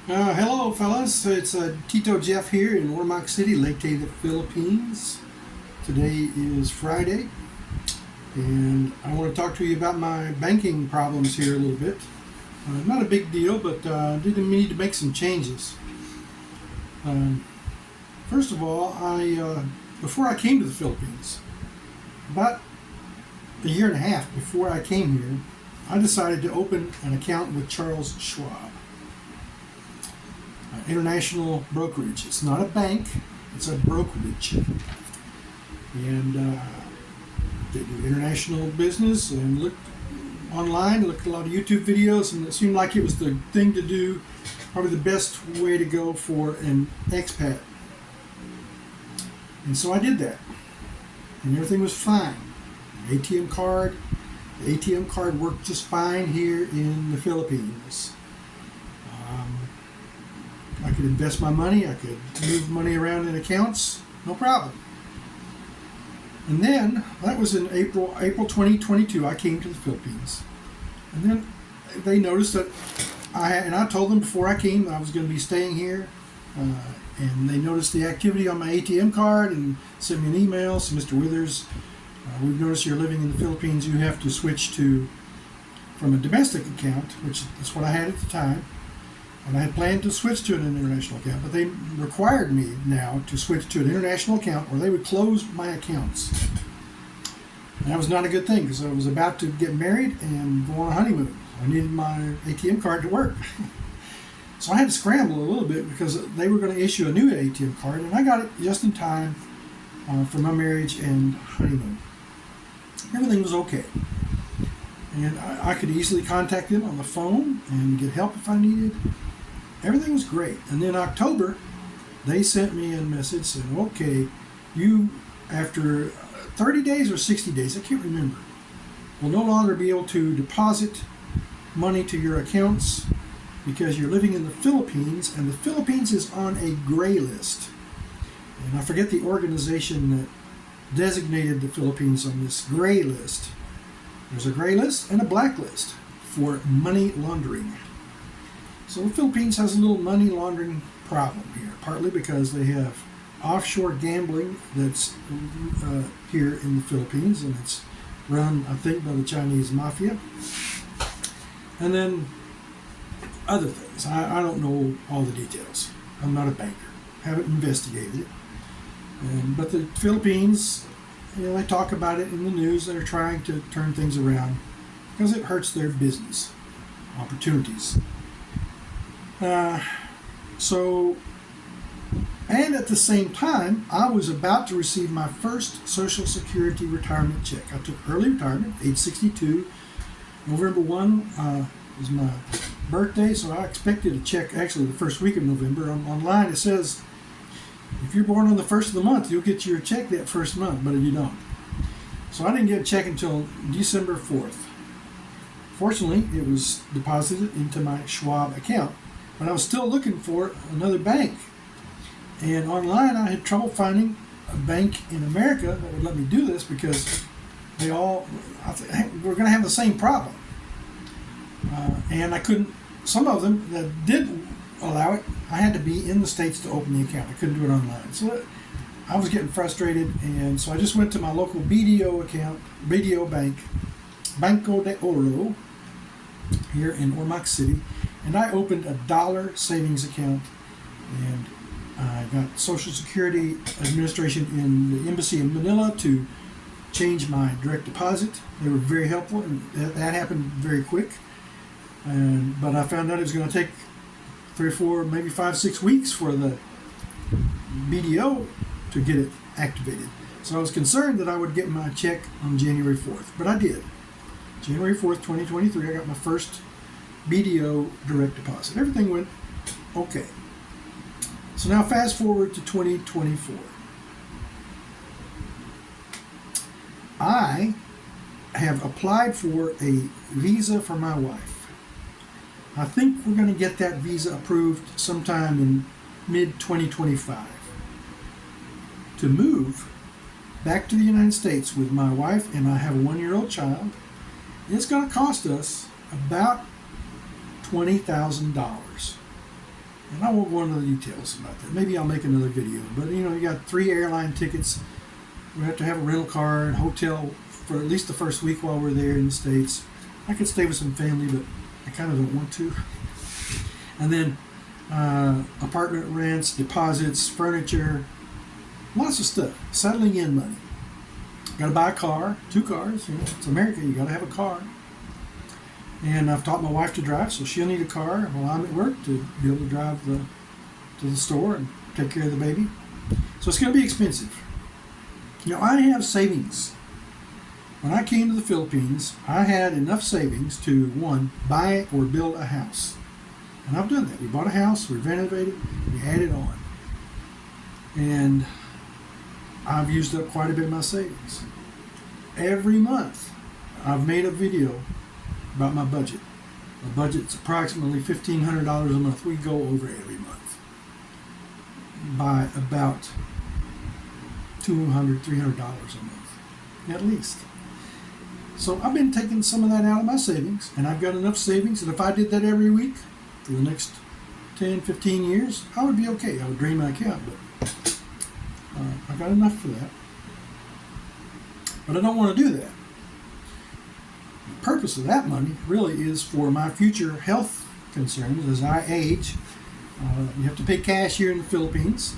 Hello, fellas. It's Tito Jeff here in Ormoc City, Leyte, the Philippines. Today is Friday, and I want to talk to you about my banking problems here a little bit. Not a big deal, but I did need to make some changes. Um, First of all, before I came to the Philippines, about a year and a half before I came here, I decided to open an account with Charles Schwab. International brokerage. It's not a bank, it's a brokerage. And they do international business, and looked online, looked at a lot of YouTube videos, and it seemed like it was the thing to do, probably the best way to go for an expat. And so I did that. And everything was fine. The ATM card worked just fine here in the Philippines. I could invest my money, I could move money around in accounts, no problem. And then, that was in April 2022, I came to the Philippines. And then they noticed that I told them before I came I was going to be staying here. And they noticed the activity on my ATM card and sent me an email. So, Mr. Withers, we've noticed you're living in the Philippines. You have to switch from a domestic account, which is what I had at the time. And I had planned to switch to an international account, but they required me now to switch to an international account or they would close my accounts. And that was not a good thing because I was about to get married and go on a honeymoon. I needed my ATM card to work. So I had to scramble a little bit because they were going to issue a new ATM card, and I got it just in time for my marriage and honeymoon. Everything was okay. And I could easily contact them on the phone and get help if I needed. Everything was great. And then October, they sent me a message saying, okay, you, after 30 days or 60 days, I can't remember, will no longer be able to deposit money to your accounts because you're living in the Philippines, and the Philippines is on a gray list. And I forget the organization that designated the Philippines on this gray list. There's a gray list and a black list for money laundering. So the Philippines has a little money laundering problem here, partly because they have offshore gambling that's here in the Philippines, and it's run, I think, by the Chinese mafia. And then other things. I don't know all the details. I'm not a banker. Haven't investigated it. But the Philippines, they talk about it in the news. They're trying to turn things around because it hurts their business opportunities. And at the same time, I was about to receive my first Social Security retirement check. I took early retirement, age 62. November 1 was my birthday, so I expected a check actually the first week of November. Online it says, if you're born on the first of the month, you'll get your check that first month, but you don't. So I didn't get a check until December 4th. Fortunately, it was deposited into my Schwab account, but I was still looking for another bank. And online, I had trouble finding a bank in America that would let me do this because we're going to have the same problem. And I couldn't, some of them that did allow it, I had to be in the States to open the account. I couldn't do it online. So I was getting frustrated, and so I just went to my local BDO bank, Banco de Oro, here in Ormoc City, and I opened a dollar savings account, and I got Social Security Administration in the embassy in Manila to change my direct deposit. They were very helpful, and that happened very quick. But I found out it was going to take 3 or 4, maybe 5, 6 weeks for the BDO to get it activated. So I was concerned that I would get my check on January 4th, but I did. January 4th, 2023, I got my first BDO direct deposit. Everything went okay. So now fast forward to 2024. I have applied for a visa for my wife. I think we're going to get that visa approved sometime in mid-2025 to move back to the United States with my wife, and I have a 1-year-old child. It's going to cost us about $20,000. And I won't go into the details about that. Maybe I'll make another video. But you got 3 airline tickets. We have to have a rental car and hotel for at least the first week while we're there in the States. I could stay with some family, but I kind of don't want to. And then apartment rents, deposits, furniture, lots of stuff. Settling in money. Got to buy a car, 2 cars. It's America. You got to have a car. And I've taught my wife to drive, so she'll need a car while I'm at work to be able to drive to the store and take care of the baby. So it's going to be expensive. I have savings. When I came to the Philippines, I had enough savings to, 1, buy or build a house. And I've done that. We bought a house, we renovated, we added on. And I've used up quite a bit of my savings. Every month, I've made a video about my budget. My budget's approximately $1,500 a month. We go over every month by about $200, $300 a month, at least. So I've been taking some of that out of my savings, and I've got enough savings that if I did that every week for the next 10, 15 years, I would be okay. I would drain my account, but I've got enough for that. But I don't want to do that. The purpose of that money really is for my future health concerns as I age. You have to pay cash here in the Philippines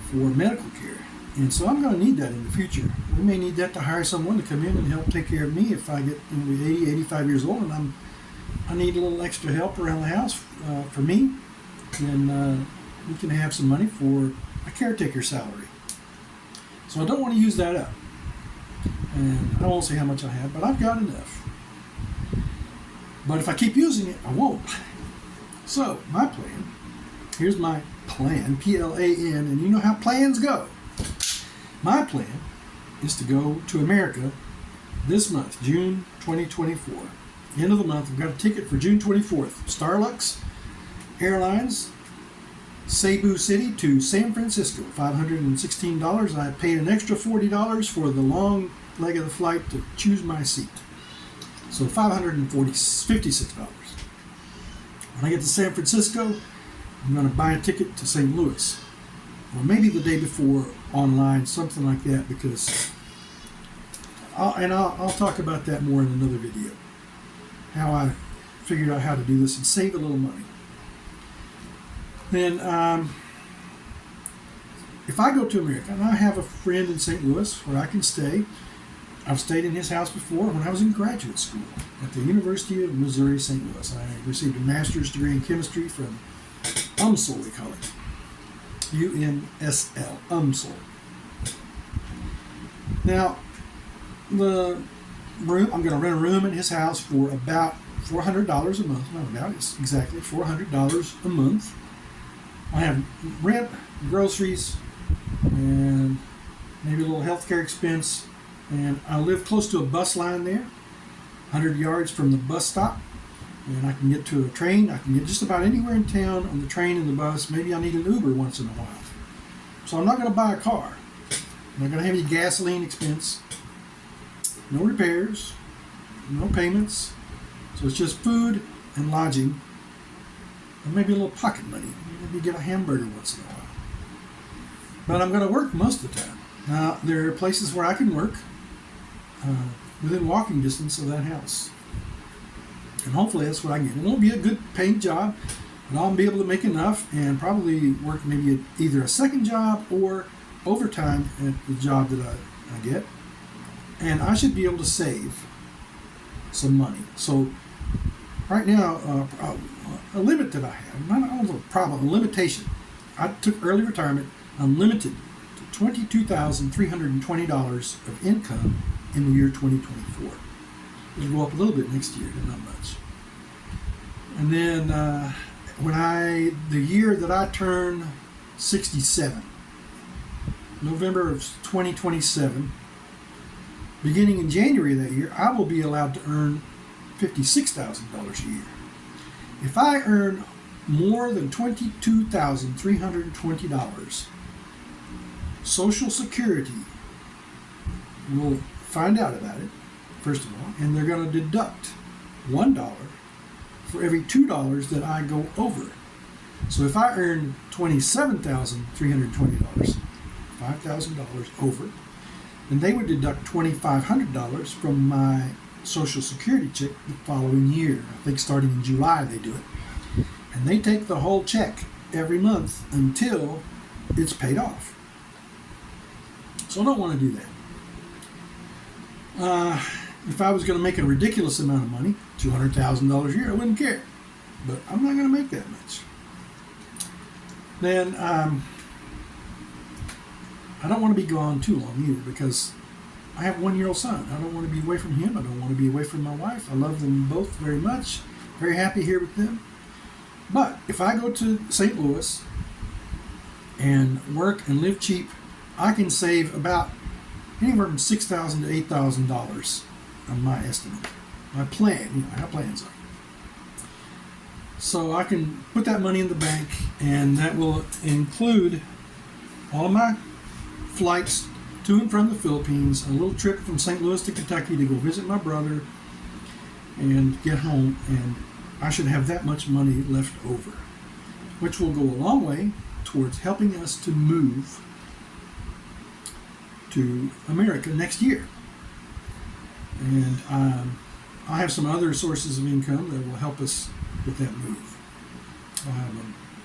for medical care. And so I'm going to need that in the future. We may need that to hire someone to come in and help take care of me if I get 80, 85 years old and I need a little extra help around the house for me. Then we can have some money for a caretaker salary. So I don't want to use that up. And I won't say how much I have, but I've got enough. But if I keep using it, I won't. So my plan, here's my plan, P-L-A-N, and you know how plans go. My plan is to go to America this month, June 2024. End of the month, I've got a ticket for June 24th. Starlux Airlines, Cebu City to San Francisco, $516. I paid an extra $40 for the long leg of the flight to choose my seat. So $56. When I get to San Francisco, I'm going to buy a ticket to St. Louis. Or maybe the day before online, something like that, because I'll talk about that more in another video. How I figured out how to do this and save a little money. Then, if I go to America, and I have a friend in St. Louis where I can stay. I've stayed in his house before when I was in graduate school at the University of Missouri, St. Louis. I received a master's degree in chemistry from UMSL, we call it. UMSL, UMSL. Now, the room, I'm going to rent a room in his house for about $400 a month. Not about, it's exactly $400 a month. I have rent, groceries, and maybe a little healthcare expense. And I live close to a bus line there, 100 yards from the bus stop. And I can get to a train. I can get just about anywhere in town on the train and the bus. Maybe I need an Uber once in a while. So I'm not going to buy a car. I'm not going to have any gasoline expense. No repairs. No payments. So it's just food and lodging. And maybe a little pocket money. Maybe get a hamburger once in a while. But I'm going to work most of the time. Now, there are places where I can work within walking distance of that house. And hopefully that's what I get. And it'll be a good paying job, and I'll be able to make enough and probably work maybe at either a second job or overtime at the job that I get. And I should be able to save some money. So right now, a limit that I have, not a problem, a limitation. I took early retirement, unlimited, to $22,320 of income in the year 2024. It'll go up a little bit next year, but not much. And then the year that I turn 67, November of 2027, beginning in January of that year, I will be allowed to earn $56,000 a year. If I earn more than $22,320, Social Security will find out about it, first of all, and they're going to deduct $1 for every $2 that I go over. So if I earn $27,320, $5,000 over, then they would deduct $2,500 from my Social Security check the following year. I think starting in July they do it. And they take the whole check every month until it's paid off. So I don't want to do that. If I was going to make a ridiculous amount of money, $200,000 a year, I wouldn't care. But I'm not going to make that much. Then I don't want to be gone too long either, because I have a 1-year-old son. I don't want to be away from him. I don't want to be away from my wife. I love them both very much. Very happy here with them. But if I go to St. Louis and work and live cheap, I can save about anywhere from $6,000 to $8,000 on my estimate. My plan, how plans are. So I can put that money in the bank, and that will include all of my flights to and from the Philippines, a little trip from St. Louis to Kentucky to go visit my brother and get home, and I should have that much money left over, which will go a long way towards helping us to move to America next year. And I have some other sources of income that will help us with that move. I'll have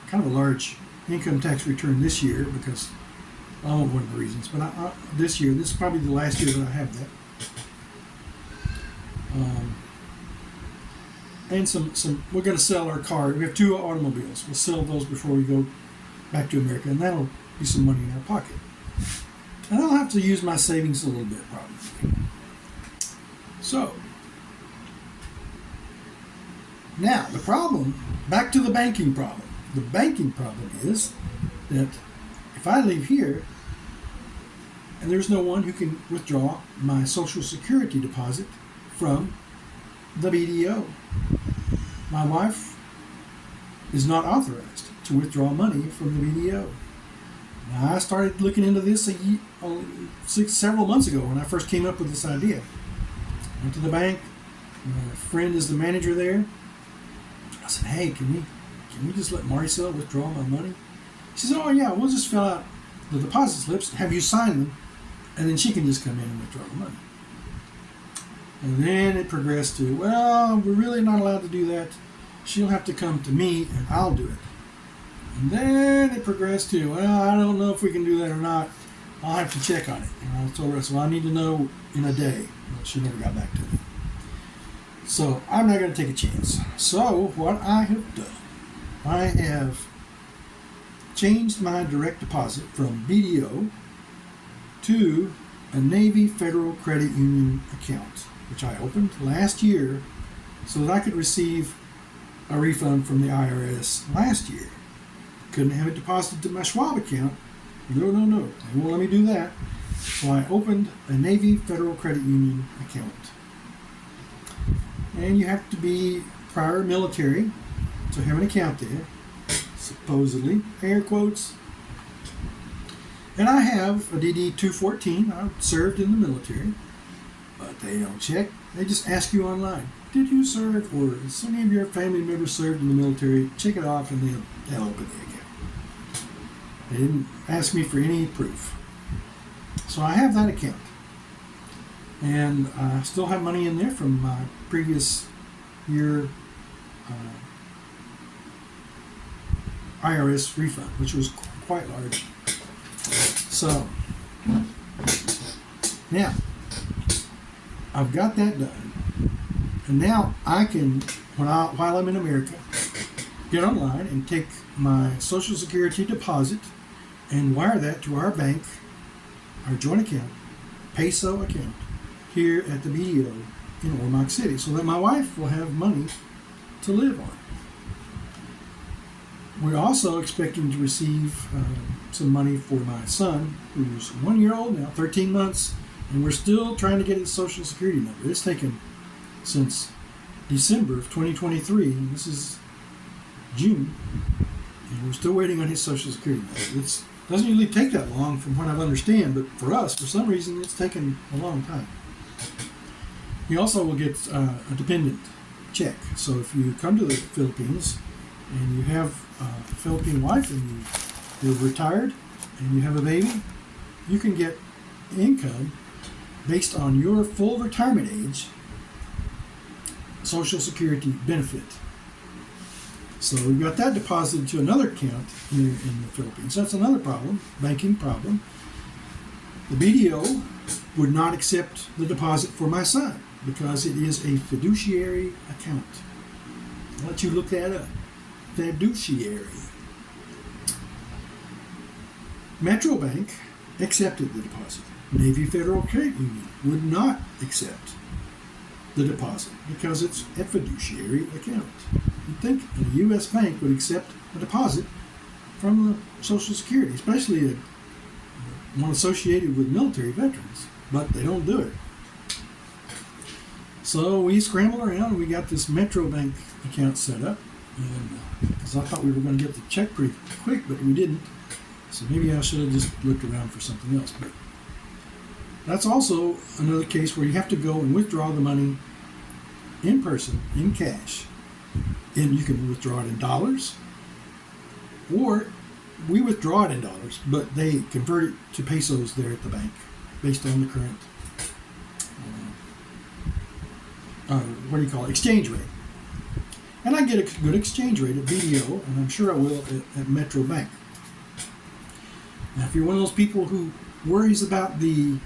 kind of a large income tax return this year because I won't go into the reasons, but this year, this is probably the last year that I have that. And some we're going to sell our car. We have 2 automobiles. We'll sell those before we go back to America, and that'll be some money in our pocket. And I'll have to use my savings a little bit, probably. So, now the problem, back to the banking problem. The banking problem is that if I leave here and there's no one who can withdraw my Social Security deposit from the BDO, my wife is not authorized to withdraw money from the BDO. Now, I started looking into this several months ago when I first came up with this idea. Went to the bank. My friend is the manager there. I said, "Hey, can we just let Maricel withdraw my money?" She said, "Oh yeah, we'll just fill out the deposit slips, have you sign them, and then she can just come in and withdraw the money." And then it progressed to, "Well, we're really not allowed to do that. She'll have to come to me and I'll do it." And then it progressed to, "Well, I don't know if we can do that or not. I'll have to check on it." And I told her, "So I need to know in a day." Well, she never got back to me. So I'm not going to take a chance. So what I have done, I have changed my direct deposit from BDO to a Navy Federal Credit Union account, which I opened last year so that I could receive a refund from the IRS last year. Couldn't have it deposited to my Schwab account. No. They won't let me do that. So I opened a Navy Federal Credit Union account. And you have to be prior military to have an account there, supposedly, air quotes. And I have a DD-214. I served in the military, but they don't check. They just ask you online, "Did you serve, or has any of your family members served in the military?" Check it off, and they'll open the account. They didn't ask me for any proof. So I have that account. And I still have money in there from my previous year IRS refund, which was quite large. So, now, I've got that done. And now I can, while I'm in America, get online and take my Social Security deposit and wire that to our bank, our joint account, peso account, here at the BDO in Ormoc City, so that my wife will have money to live on. We're also expecting to receive some money for my son, who's 1 year old now, 13 months, and we're still trying to get his Social Security number. It's taken since December of 2023, and this is June, and we're still waiting on his Social Security number. It doesn't usually take that long from what I understand, but for us, for some reason, it's taken a long time. He also will get a dependent check. So if you come to the Philippines and you have a Philippine wife and you're retired and you have a baby, you can get income based on your full retirement age Social Security benefit. So we've got that deposited to another account here in the Philippines. That's another problem, banking problem. The BDO would not accept the deposit for my son because it is a fiduciary account. I'll let you look that up. Fiduciary. Metro Bank accepted the deposit. Navy Federal Credit Union would not accept the deposit because it's a fiduciary account. You'd think a U.S. bank would accept a deposit from the Social Security, especially one associated with military veterans, but they don't do it. So we scrambled around and we got this Metro Bank account set up, and because I thought we were going to get the check pretty quick, but we didn't. So maybe I should have just looked around for something else. But that's also another case where you have to go and withdraw the money in person, in cash. And you can withdraw it in dollars, or we withdraw it in dollars, but they convert it to pesos there at the bank based on the current, exchange rate. And I get a good exchange rate at BDO, and I'm sure I will at Metro Bank. Now, if you're one of those people who worries about the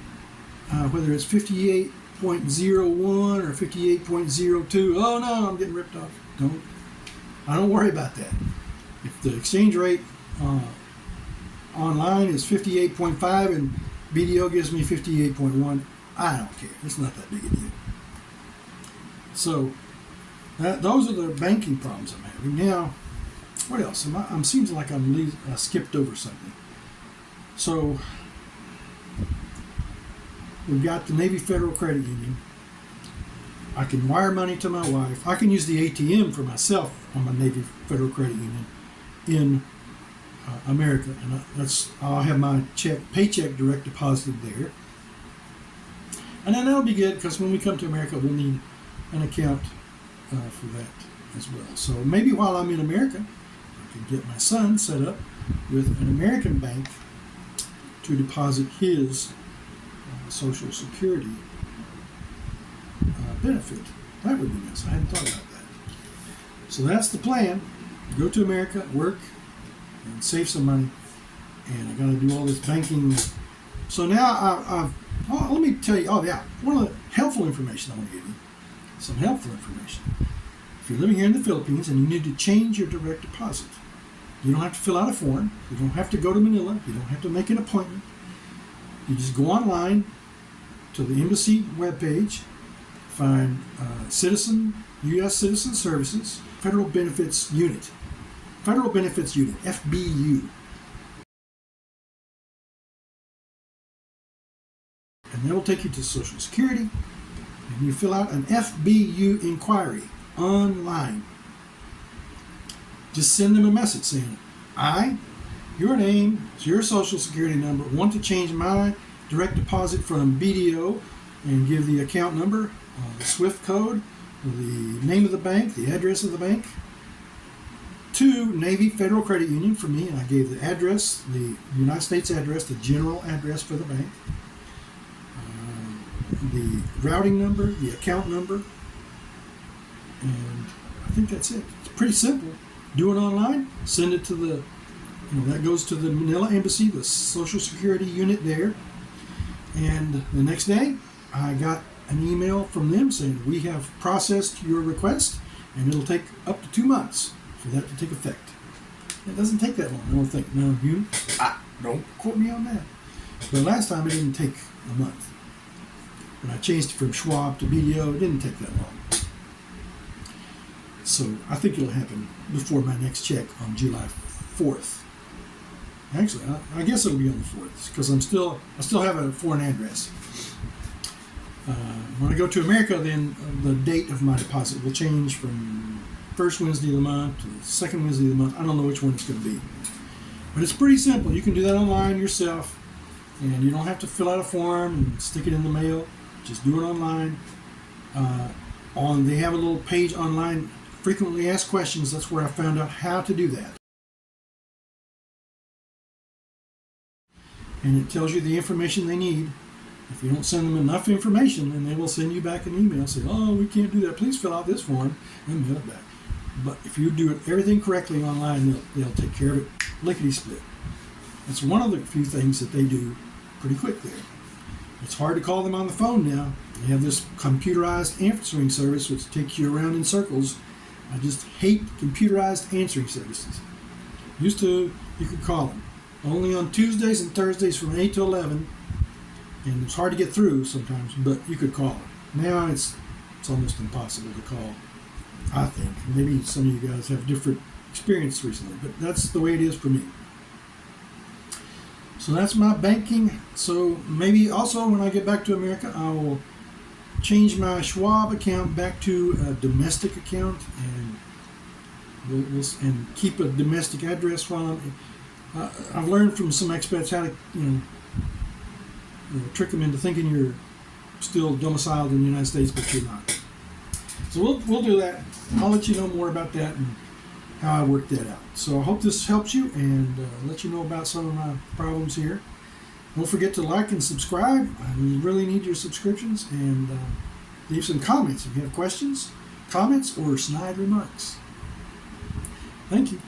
whether it's 58.01 or 58.02, oh no, I'm getting ripped off. I don't worry about that. If the exchange rate online is 58.5 and BDO gives me 58.1, I don't care. It's not that big a deal. So those are the banking problems I'm having. Now, what else? Seems like I skipped over something. So we've got the Navy Federal Credit Union. I can wire money to my wife. I can use the ATM for myself on my Navy Federal Credit Union in America, and I'll have my paycheck direct deposited there. And then that'll be good because when we come to America, we'll need an account for that as well. So maybe while I'm in America, I can get my son set up with an American bank to deposit his Social Security benefit. That would be nice. I hadn't thought about that. So that's the plan. Go to America, work, and save some money. And I got to do all this banking. So now let me tell you. Oh yeah, one of the helpful information I want to give you. Some helpful information. If you're living here in the Philippines and you need to change your direct deposit, you don't have to fill out a form. You don't have to go to Manila. You don't have to make an appointment. You just go online to the embassy webpage, find U.S. Citizen Services, Federal Benefits Unit, FBU. And that'll take you to Social Security, and you fill out an FBU inquiry online. Just send them a message saying, your name, your Social Security number, want to change my direct deposit from BDO, and give the account number, the SWIFT code, the name of the bank, the address of the bank, to Navy Federal Credit Union for me, and I gave the address, the United States address, the general address for the bank, the routing number, the account number, and I think that's it. It's pretty simple. Do it online, send it to that goes to the Manila Embassy, the Social Security unit there, and the next day I got an email from them saying we have processed your request, and it'll take up to 2 months for that to take effect. It doesn't take that long. I don't think. No, don't quote me on that. But last time it didn't take a month. When I changed it from Schwab to BDO, it didn't take that long. So I think it'll happen before my next check on July 4th. Actually, I guess it'll be on the 4th because I still have a foreign address. When I go to America, then the date of my deposit will change from first Wednesday of the month to the second Wednesday of the month. I don't know which one it's going to be. But it's pretty simple. You can do that online yourself, and you don't have to fill out a form and stick it in the mail. Just do it online. They have a little page online frequently asked questions, that's where I found out how to do that. And it tells you the information they need. If you don't send them enough information, then they will send you back an email saying, oh, we can't do that. Please fill out this form and mail it back. But if you do everything correctly online, they'll take care of it lickety-split. That's one of the few things that they do pretty quick there. It's hard to call them on the phone now. They have this computerized answering service which takes you around in circles. I just hate computerized answering services. Used to, you could call them. Only on Tuesdays and Thursdays from 8 to 11. And it's hard to get through sometimes, but you could call them. Now it's almost impossible to call, I think. Maybe some of you guys have different experience recently, but that's the way it is for me. So that's my banking. So maybe also when I get back to America, I will change my Schwab account back to a domestic account, and we'll keep a domestic address while I've learned from some expats how to trick them into thinking you're still domiciled in the United States, but you're not. So we'll do that. I'll let you know more about that and how I work that out. So I hope this helps you and let you know about some of my problems here. Don't forget to like and subscribe. I really need your subscriptions, and leave some comments if you have questions, comments, or snide remarks. Thank you.